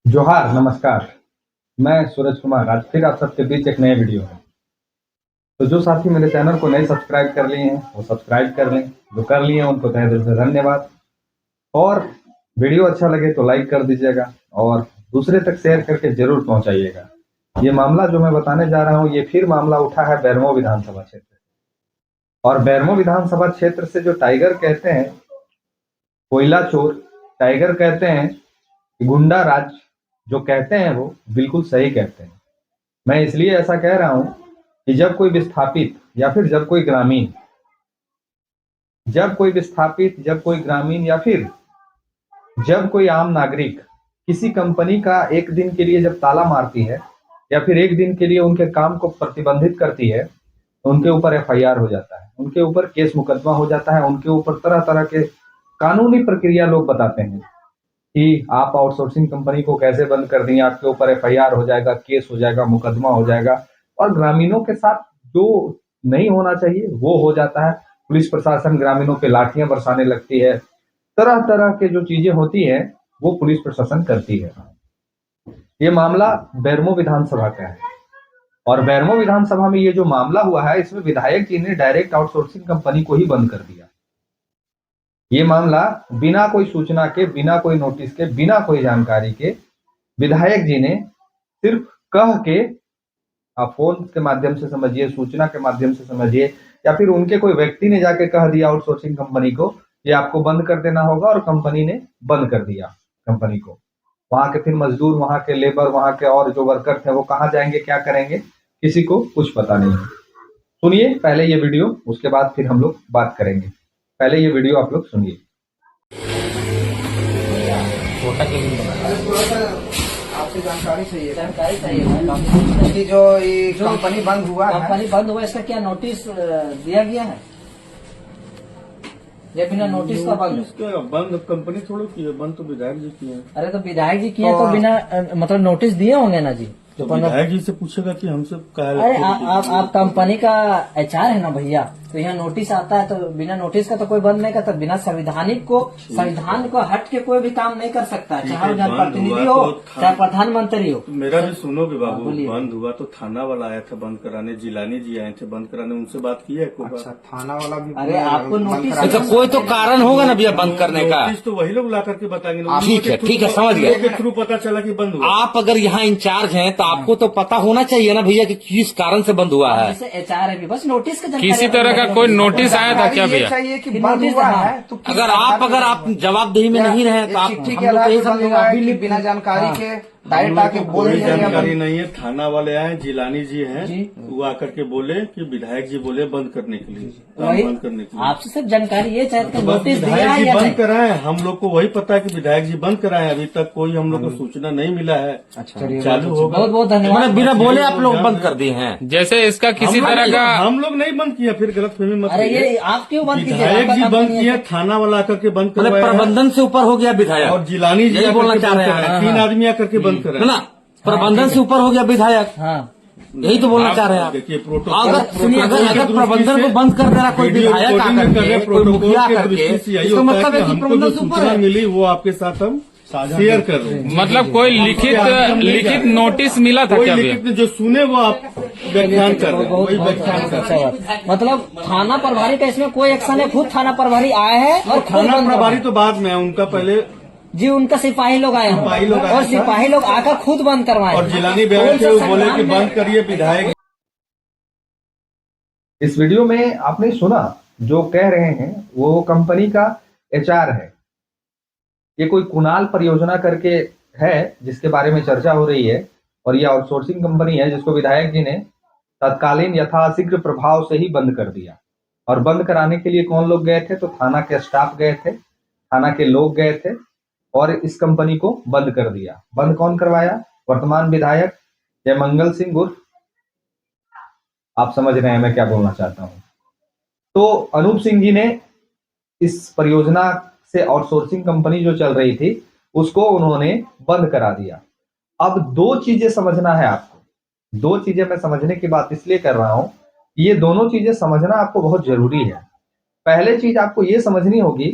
जोहार नमस्कार। मैं सूरज कुमार आज फिर आप सबके बीच एक नए वीडियो है। तो जो साथी मेरे चैनल को नए सब्सक्राइब कर लिए हैं वो सब्सक्राइब कर लें, जो कर लिए हैं उनको तहे दिल से धन्यवाद। और वीडियो अच्छा लगे तो लाइक कर दीजिएगा और दूसरे तक शेयर करके जरूर पहुंचाइएगा। ये मामला जो मैं बताने जा रहा हूँ ये फिर मामला उठा है बैरमो विधानसभा क्षेत्र से। और बैरमो विधानसभा क्षेत्र से जो टाइगर कहते हैं, कोयला चोर टाइगर कहते हैं, गुंडा राज जो कहते हैं वो बिल्कुल सही कहते हैं। मैं इसलिए ऐसा कह रहा हूं कि जब कोई विस्थापित या फिर जब कोई ग्रामीण या फिर जब कोई आम नागरिक किसी कंपनी का एक दिन के लिए जब ताला मारती है या फिर एक दिन के लिए उनके काम को प्रतिबंधित करती है तो उनके ऊपर एफआईआर हो जाता है, उनके ऊपर केस मुकदमा हो जाता है, उनके ऊपर तरह तरह के कानूनी प्रक्रिया लोग बताते हैं कि आप आउटसोर्सिंग कंपनी को कैसे बंद कर दिए, आपके ऊपर एफआईआर हो जाएगा, केस हो जाएगा, मुकदमा हो जाएगा। और ग्रामीणों के साथ जो नहीं होना चाहिए वो हो जाता है। पुलिस प्रशासन ग्रामीणों पे लाठियां बरसाने लगती है, तरह तरह के जो चीजें होती हैं वो पुलिस प्रशासन करती है। ये मामला बैरमो विधानसभा का है और बैरमो विधानसभा में ये जो मामला हुआ है इसमें विधायक जी ने डायरेक्ट आउटसोर्सिंग कंपनी को ही बंद कर दिया। ये मामला बिना कोई सूचना के, बिना कोई नोटिस के, बिना कोई जानकारी के विधायक जी ने सिर्फ कह के, आप फोन के माध्यम से समझिए, सूचना के माध्यम से समझिए, या फिर उनके कोई व्यक्ति ने जाके कह दिया आउटसोर्सिंग कंपनी को ये आपको बंद कर देना होगा और कंपनी ने बंद कर दिया कंपनी को। वहां के फिर मजदूर, वहां के लेबर, वहां के और जो वर्कर थे वो कहाँ जाएंगे, क्या करेंगे, किसी को कुछ पता नहीं है। सुनिए पहले ये वीडियो, उसके बाद फिर हम लोग बात करेंगे। पहले ये वीडियो आप लोग सुनिए। आपसे जानकारी चाहिए कि जो ये कंपनी बंद हुआ इसका क्या नोटिस दिया गया है या बिना नोटिस का बंद? बंद कंपनी थोड़ा की है, बंद तो विधायक जी किए हैं। अरे तो विधायक जी किए तो बिना मतलब नोटिस दिए होंगे ना जी। तो विधायक जी से पूछेगा कि हमसे क्या। अरे आप कंपनी का एचआर है ना भैया, तो यहाँ नोटिस आता है तो बिना नोटिस का तो कोई बंद नहीं करता। बिना संविधान को हट के कोई भी काम नहीं कर सकता, चाहे जनप्रतिनिधि हो चाहे प्रधानमंत्री हो। मेरा भी सुनोगे बाबू, बंद हुआ तो थाना वाला आया था बंद कराने, जिलानी जी आए थे बंद कराने, उनसे बात की है? अच्छा, थाना वाला भी? अरे आपको नोटिस, अच्छा कोई तो कारण होगा ना भैया बंद करने का। नोटिस तो वही लोग ला करके बताएंगे। ठीक है समझ गए। के थ्रू पता चला कि बंद हुआ। आप अगर यहाँ इंचार्ज हैं तो आपको तो पता होना चाहिए ना भैया कि किस कारण से बंद हुआ है। जैसे एचआर है बस नोटिस का किसी तरह का कोई नोटिस आया था क्या भैया? चाहिए कि बंद हुआ है तो अगर आप जवाबदेही में नहीं रहे तो आप चिट्ठी के आधार पर बंद हुआ है कि बिना जानकारी के डायरेक्ट आके बोल कोई दिया? जानकारी नहीं है। थाना वाले आए, जिलानी जी हैं, वो आकर के बोले कि विधायक जी बोले बंद करने के लिए, बंद करने के लिए। आपसे सिर्फ जानकारी ये चाहिए कि नोटिस दिया विधायक है जी या बंद नहीं? कराए, हम लोग को वही पता है कि विधायक जी बंद कराए। अभी तक कोई हम लोग को सूचना नहीं मिला है। चालू होगा। बहुत बहुत धन्यवाद। मैंने बिना बोले आप लोग बंद कर दिए हैं। जैसे इसका किसी तरह का हम लोग नहीं बंद किया, फिर गलतफहमी मत अरे करिए। ये आप क्यों बंद कीजिए? विधायक जी आपका बंद कंपनी किया, है। थाना वाला आकर के बंद मतलब करवाया है। प्रबंधन से ऊपर हो गया विधायक और जिलानी जी यही आकर बोलना के चाह बंद रहे कराए। हैं। 3 आदमी आकर के बंद कराए है ना, प्रबंधन से ऊपर हो गया विधायक। हाँ यही तो बोलना चाह रहे हैं आप। देखिए अगर प्रोटोकॉल अगर प्रबंधन को बंद कर दे रहा कोई विधायक आकर के, कोई मुखिया करके, इसका मतलब है कि प्रबंधन से ऊपर सूचना है। मिली वो आपके साथ हम शेयर कर रहे हैं। मतलब कोई लिखित नोटिस मिला था कोई क्या भैया? लिखित में जो सुने वो आप व्याख्यान कर रहे हैं, वही व्याख्यान कर रहे हैं। मतलब थाना प्रभारी का इसमें कोई एक्शन है? खुद थाना प्रभारी आए हैं और खुद थाना बंद प्रभारी करवाए। तो बाद में है, उनका पहले जी उनका सिपाही लोग आए सिपाही लोग हैं आए और हैं। सिपाही लोग आकर खुद बंद करवाए। और जिलानी बयान थे, वो बोले कि बंद करिए विधायक। इस वीडियो में आपने सुना जो कह रहे हैं वो कंपनी का एचआर है। ये कोई कुणाल परियोजना करके है जिसके बारे में चर्चा हो रही है और ये आउटसोर्सिंग कंपनी है जिसको विधायक जी ने तत्कालीन यथाशीघ्र प्रभाव से ही बंद कर दिया। और बंद कराने के लिए कौन लोग गए थे? तो थाना के स्टाफ गए थे, थाना के लोग गए थे और इस कंपनी को बंद कर दिया। बंद कौन करवाया? वर्तमान विधायक जयमंगल सिंह उर्फ, आप समझ रहे हैं मैं क्या बोलना चाहता हूं। तो अनूप सिंह जी ने इस परियोजना से आउटसोर्सिंग कंपनी जो चल रही थी उसको उन्होंने बंद करा दिया। अब 2 चीजें समझना है आपको, 2 चीजें मैं समझने की बात इसलिए कर रहा हूं, ये दोनों चीजें समझना आपको बहुत जरूरी है। पहले चीज आपको ये समझनी होगी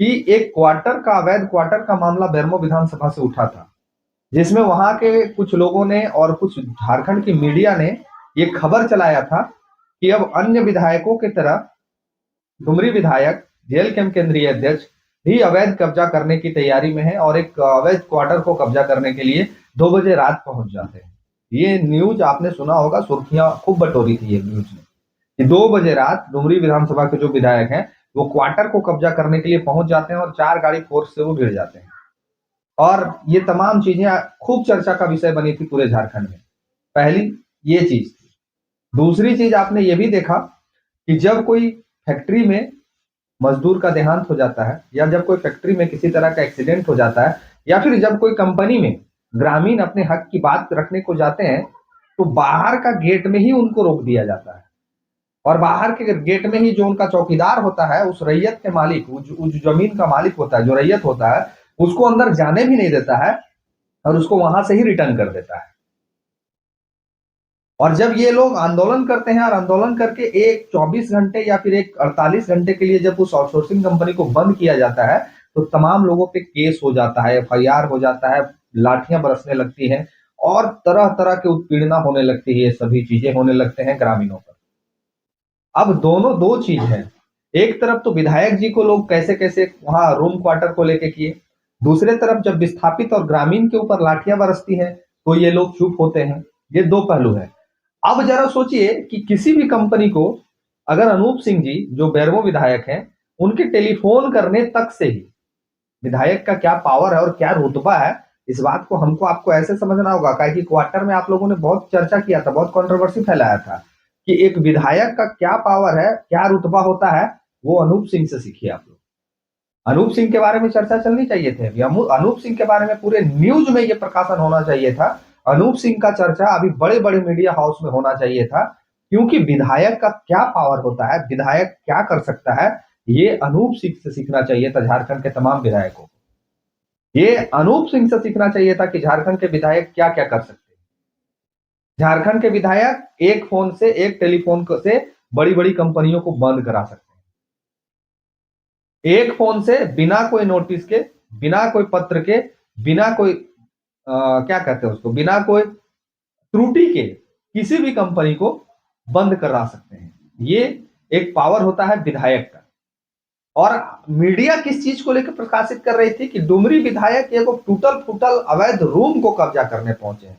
कि एक क्वार्टर का, अवैध क्वार्टर का मामला बैरमो विधानसभा से उठा था, जिसमें वहां के कुछ लोगों ने और कुछ झारखंड की मीडिया ने ये खबर चलाया था कि अब अन्य विधायकों की तरह डुमरी विधायक जेल कैंप केंद्रीय अध्यक्ष भी अवैध कब्जा करने की तैयारी में है और एक अवैध क्वार्टर को कब्जा करने के लिए 2 बजे रात पहुंच जाते हैं। ये न्यूज आपने सुना होगा, सुर्खियां खूब बटोरी थी ये न्यूज ने कि 2 बजे रात डुमरी विधानसभा के जो विधायक हैं वो क्वार्टर को कब्जा करने के लिए पहुंच जाते हैं और 4 गाड़ी फोर्स से वो भिड़ जाते हैं। और ये तमाम चीजें खूब चर्चा का विषय बनी थी पूरे झारखंड में। पहली ये चीज थी। दूसरी चीज आपने ये भी देखा कि जब कोई फैक्ट्री में मजदूर का देहांत हो जाता है या जब कोई फैक्ट्री में किसी तरह का एक्सीडेंट हो जाता है या फिर जब कोई कंपनी में ग्रामीण अपने हक की बात रखने को जाते हैं तो बाहर का गेट में ही उनको रोक दिया जाता है और बाहर के गेट में ही जो उनका चौकीदार होता है, उस रैयत के मालिक, उस जमीन का मालिक होता है, जो रैयत होता है, उसको अंदर जाने भी नहीं देता है और उसको वहां से ही रिटर्न कर देता है। और जब ये लोग आंदोलन करते हैं और आंदोलन करके एक 24 घंटे या फिर एक 48 घंटे के लिए जब उस आउटसोर्सिंग कंपनी को बंद किया जाता है तो तमाम लोगों पे केस हो जाता है, FIR हो जाता है, लाठियां बरसने लगती हैं और तरह तरह के उत्पीड़ना होने लगती है, सभी चीजें होने लगते हैं ग्रामीणों पर। अब दोनों दो चीज है, एक तरफ तो विधायक जी को लोग कैसे कैसे वहां रूम क्वार्टर को लेके किए, दूसरे तरफ जब विस्थापित और ग्रामीण के ऊपर लाठियां बरसती हैं तो ये लोग चुप होते हैं। ये दो पहलू है। अब जरा सोचिए कि किसी भी कंपनी को अगर अनूप सिंह जी जो बेरमो विधायक हैं उनके टेलीफोन करने तक से ही विधायक का क्या पावर है और क्या रुतबा है, इस बात को हमको आपको ऐसे समझना होगा। कि क्वार्टर में आप लोगों ने बहुत चर्चा किया था, बहुत कंट्रोवर्सी फैलाया था कि एक विधायक का क्या पावर है, क्या रुतबा होता है, वो अनूप सिंह से सीखिए आप लोग। अनूप सिंह के बारे में चर्चा चलनी चाहिए थी, अनूप सिंह के बारे में पूरे न्यूज में ये प्रकाशन होना चाहिए था। अनूप सिंह का चर्चा अभी बड़े बड़े मीडिया हाउस में होना चाहिए था, क्योंकि विधायक का क्या पावर होता है, विधायक क्या कर सकता है, ये अनूप सिंह से सीखना चाहिए था झारखंड के तमाम विधायकों को। ये अनूप सिंह से सीखना चाहिए था कि झारखंड के विधायक क्या क्या कर सकते हैं। झारखंड के विधायक एक फोन से, एक टेलीफोन से बड़ी बड़ी कंपनियों को बंद करा सकते हैं। एक फोन से बिना कोई नोटिस के, बिना कोई पत्र के, बिना कोई क्या कहते हैं उसको, बिना कोई त्रुटि के किसी भी कंपनी को बंद करा सकते हैं। ये एक पावर होता है विधायक का। और मीडिया किस चीज को लेकर प्रकाशित कर रही थी कि डुमरी विधायक एक टूटल फूटल अवैध रूम को कब्जा करने पहुंचे हैं।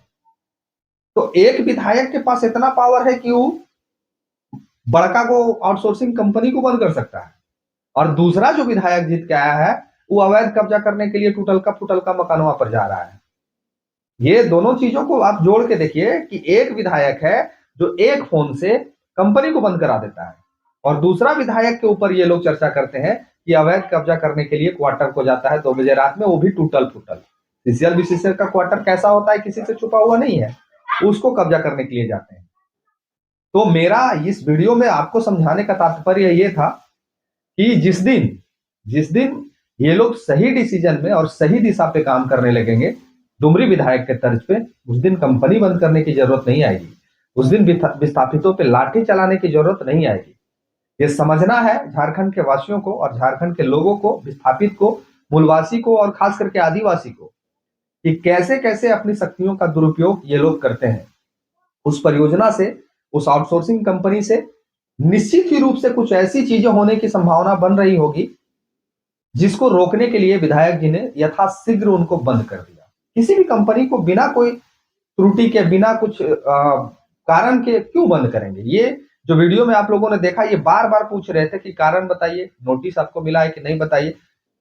तो एक विधायक के पास इतना पावर है कि वो बड़का को आउटसोर्सिंग कंपनी को बंद कर सकता है और दूसरा जो विधायक जीत के आया है वो अवैध कब्जा करने के लिए टूटल का मकानवा पर जा रहा है। ये दोनों चीजों को आप जोड़ के देखिए कि एक विधायक है जो एक फोन से कंपनी को बंद करा देता है और दूसरा विधायक के ऊपर ये लोग चर्चा करते हैं कि अवैध कब्जा करने के लिए क्वार्टर को जाता है 2 बजे रात में, वो भी टूटल फूटल। सीसीएल बीसीसीएल का क्वार्टर कैसा होता है, किसी से छुपा हुआ नहीं है, उसको कब्जा करने के लिए जाते हैं। तो मेरा इस वीडियो में आपको समझाने का तात्पर्य ये था कि जिस दिन ये लोग सही डिसीजन में और सही दिशा पे काम करने लगेंगे डुमरी विधायक के तर्ज पे, उस दिन कंपनी बंद करने की जरूरत नहीं आएगी, उस दिन विस्थापितों पे लाठी चलाने की जरूरत नहीं आएगी। ये समझना है झारखंड के वासियों को और झारखंड के लोगों को, विस्थापित को, मूलवासी को और खास करके आदिवासी को, कि कैसे कैसे अपनी शक्तियों का दुरुपयोग ये लोग करते हैं। उस परियोजना से, उस आउटसोर्सिंग कंपनी से निश्चित ही रूप से कुछ ऐसी चीजें होने की संभावना बन रही होगी जिसको रोकने के लिए विधायक जी ने यथाशीघ्र उनको बंद कर दिया। किसी भी कंपनी को बिना कोई त्रुटि के, बिना कुछ कारण के क्यों बंद करेंगे। ये जो वीडियो में आप लोगों ने देखा, ये बार बार पूछ रहे थे कि कारण बताइए, नोटिस आपको मिला है कि नहीं बताइए।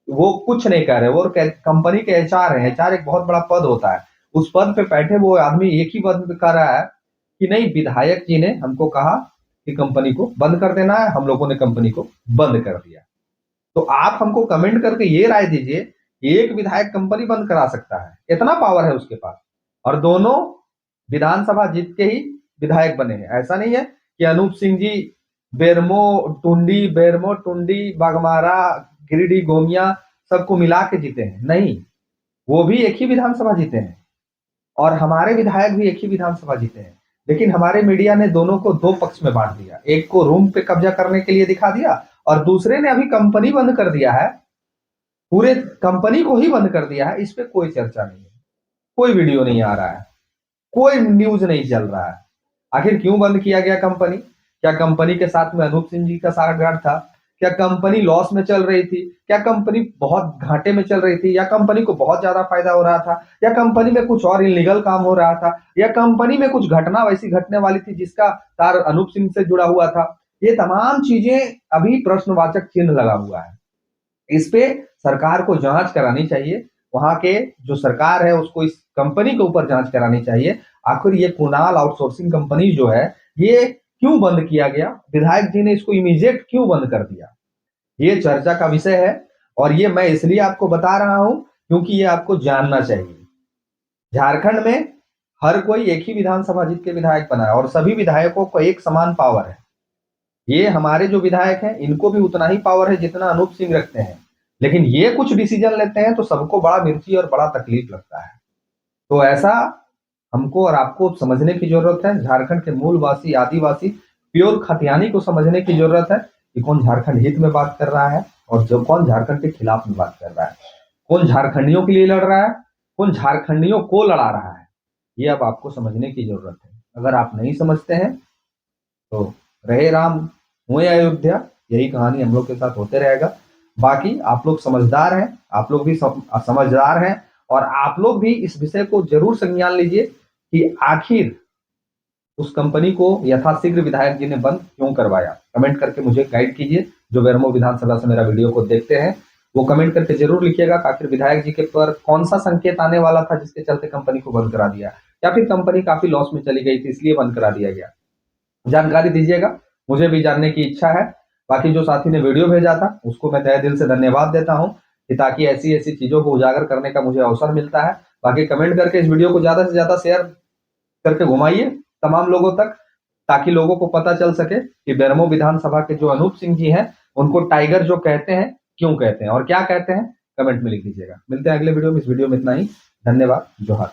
वो कुछ नहीं कह रहे, वो कंपनी के HR हैं। HR एक बहुत बड़ा पद होता है, उस पद पे बैठे वो आदमी एक ही पद पे कह रहा है कि नहीं, विधायक जी ने हमको कहा कि कंपनी को बंद कर देना है, हम लोगों ने कंपनी को बंद कर दिया। तो आप हमको कमेंट करके ये राय दीजिए कि एक विधायक कंपनी बंद करा सकता है, इतना पावर है उसके पास, और दोनों विधानसभा जीत के ही विधायक बने हैं। ऐसा नहीं है कि अनूप सिंह जी बेरमो टुंडी, बागमारा, गिरिडीह, गोमिया सबको मिला के जीते हैं। नहीं, वो भी एक ही विधानसभा जीते हैं और हमारे विधायक भी एक ही विधानसभा जीते हैं। लेकिन हमारे मीडिया ने दोनों को दो पक्ष में बांट दिया, एक को रूम पे कब्जा करने के लिए दिखा दिया और दूसरे ने अभी कंपनी बंद कर दिया है, पूरे कंपनी को ही बंद कर दिया है। इस पे कोई चर्चा नहीं है। कोई वीडियो नहीं आ रहा है, कोई न्यूज नहीं चल रहा है। आखिर क्यों बंद किया गया कंपनी? क्या कंपनी के साथ में अनूप सिंह जी का साठगांठ था? क्या कंपनी लॉस में चल रही थी? क्या कंपनी बहुत घाटे में चल रही थी? या कंपनी को बहुत ज्यादा फायदा हो रहा था? या कंपनी में कुछ और इलीगल काम हो रहा था? या कंपनी में कुछ घटना वैसी घटने वाली थी जिसका तार अनूप सिंह से जुड़ा हुआ था? ये तमाम चीजें अभी प्रश्नवाचक चिन्ह लगा हुआ है। इस पे सरकार को जांच करानी चाहिए। वहां के जो सरकार है उसको इस कंपनी के ऊपर जांच करानी चाहिए। आखिर ये कुणाल आउटसोर्सिंग कंपनी जो है ये क्यों बंद किया गया? विधायक जी ने इसको इमीडिएट क्यों बंद कर दिया? ये चर्चा का विषय है और ये मैं इसलिए आपको बता रहा हूं क्योंकि ये आपको जानना चाहिए। झारखंड में हर कोई एक ही विधानसभा जीत के विधायक बना है और सभी विधायकों को एक समान पावर है। ये हमारे जो विधायक हैं इनको भी उतना ही पावर है जितना अनूप सिंह रखते हैं, लेकिन ये कुछ डिसीजन लेते हैं तो सबको बड़ा मिर्ची और बड़ा तकलीफ लगता है। तो ऐसा हमको और आपको समझने की जरूरत है। झारखंड के मूलवासी, आदिवासी, प्योर खतियानी को समझने की जरूरत है कि कौन झारखंड हित में बात कर रहा है और जो कौन झारखंड के खिलाफ में बात कर रहा है, कौन झारखंडियों के लिए लड़ रहा है, कौन झारखंडियों को लड़ा रहा है। ये अब आपको समझने की जरूरत है। अगर आप नहीं समझते हैं तो रहे राम हुए अयोध्या, यही कहानी हम लोग के साथ होते रहेगा। बाकी आप लोग समझदार हैं, आप लोग भी समझदार हैं और आप लोग भी इस विषय को जरूर संज्ञान लीजिए कि आखिर उस कंपनी को यथाशीघ्र विधायक जी ने बंद क्यों करवाया। कमेंट करके मुझे गाइड कीजिए। जो बेरमो विधानसभा से मेरा वीडियो को देखते हैं वो कमेंट करके जरूर लिखिएगा कि आखिर विधायक जी के पर कौन सा संकेत आने वाला था जिसके चलते कंपनी को बंद करा दिया, या फिर कंपनी काफी लॉस में चली गई थी इसलिए बंद करा दिया गया। जानकारी दीजिएगा, मुझे भी जानने की इच्छा है। बाकी जो साथी ने वीडियो भेजा था उसको मैं तहे दिल से धन्यवाद देता हूं कि ताकि ऐसी ऐसी चीजों को उजागर करने का मुझे अवसर मिलता है। बाकी कमेंट करके इस वीडियो को ज्यादा से ज्यादा शेयर करके घुमाइए तमाम लोगों तक, ताकि लोगों को पता चल सके कि बेरमो विधानसभा के जो अनूप सिंह जी हैं उनको टाइगर जो कहते हैं क्यों कहते हैं और क्या कहते हैं। कमेंट में लिख दीजिएगा। मिलते हैं अगले वीडियो में। इस वीडियो में इतना ही। धन्यवाद। जोहार।